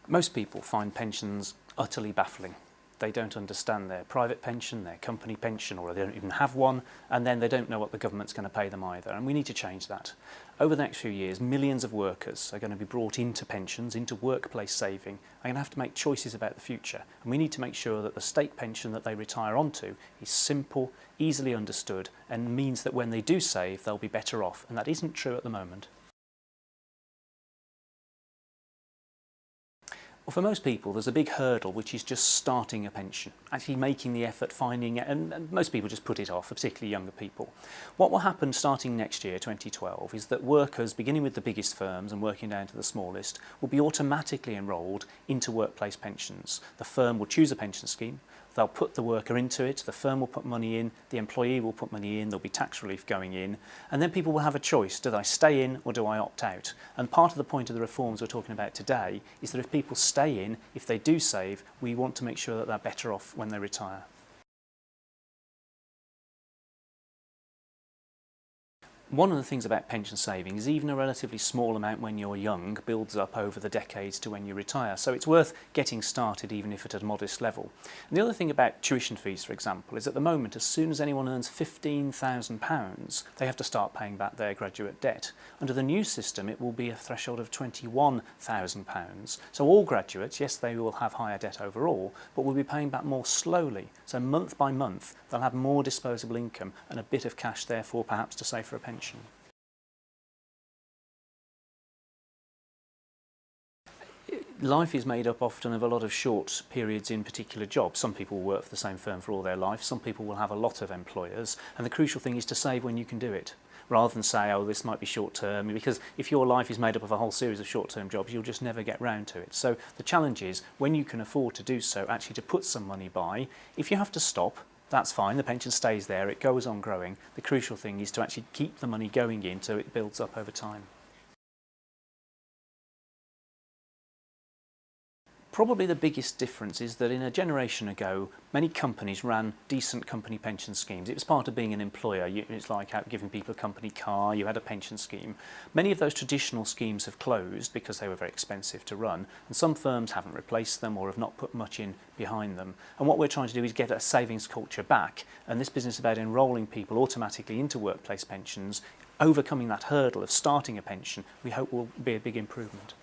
Most people find pensions utterly baffling. They don't understand their private pension, their company pension, or they don't even have one, and then they don't know what the government's going to pay them either, and we need to change that. Over the next few years, millions of workers are going to be brought into pensions, into workplace saving, are going to have to make choices about the future, and we need to make sure that the state pension that they retire onto is simple, easily understood, and means that when they do save, they'll be better off, and that isn't true at the moment. Well, for most people, there's a big hurdle, which is just starting a pension, actually making the effort, finding it, and most people just put it off, particularly younger people. What will happen starting next year, 2012, is that workers, beginning with the biggest firms and working down to the smallest, will be automatically enrolled into workplace pensions. The firm will choose a pension scheme, they'll put the worker into it, the firm will put money in, the employee will put money in, there'll be tax relief going in, and then people will have a choice: do I stay in or do I opt out? And part of the point of the reforms we're talking about today is that if people stay in, if they do save, we want to make sure that they're better off when they retire. One of the things about pension saving is even a relatively small amount when you're young builds up over the decades to when you retire. So it's worth getting started even if at a modest level. And the other thing about tuition fees, for example, is at the moment, as soon as anyone earns £15,000, they have to start paying back their graduate debt. Under the new system, it will be a threshold of £21,000. So all graduates, yes, they will have higher debt overall, but will be paying back more slowly. So month by month, they'll have more disposable income and a bit of cash, therefore, perhaps to save for a pension. Life is made up often of a lot of short periods in particular jobs. Some people work for the same firm for all their life, some people will have a lot of employers, and the crucial thing is to save when you can do it, rather than say, oh, this might be short term, because if your life is made up of a whole series of short term jobs, you'll just never get round to it. So the challenge is, when you can afford to do so, actually to put some money by. If you have to stop, that's fine, the pension stays there, it goes on growing. The crucial thing is to actually keep the money going in so it builds up over time. Probably the biggest difference is that in a generation ago, many companies ran decent company pension schemes. It was part of being an employer. It's like giving people a company car, you had a pension scheme. Many of those traditional schemes have closed because they were very expensive to run, and some firms haven't replaced them or have not put much in behind them. And what we're trying to do is get a savings culture back, and this business about enrolling people automatically into workplace pensions, overcoming that hurdle of starting a pension, we hope will be a big improvement.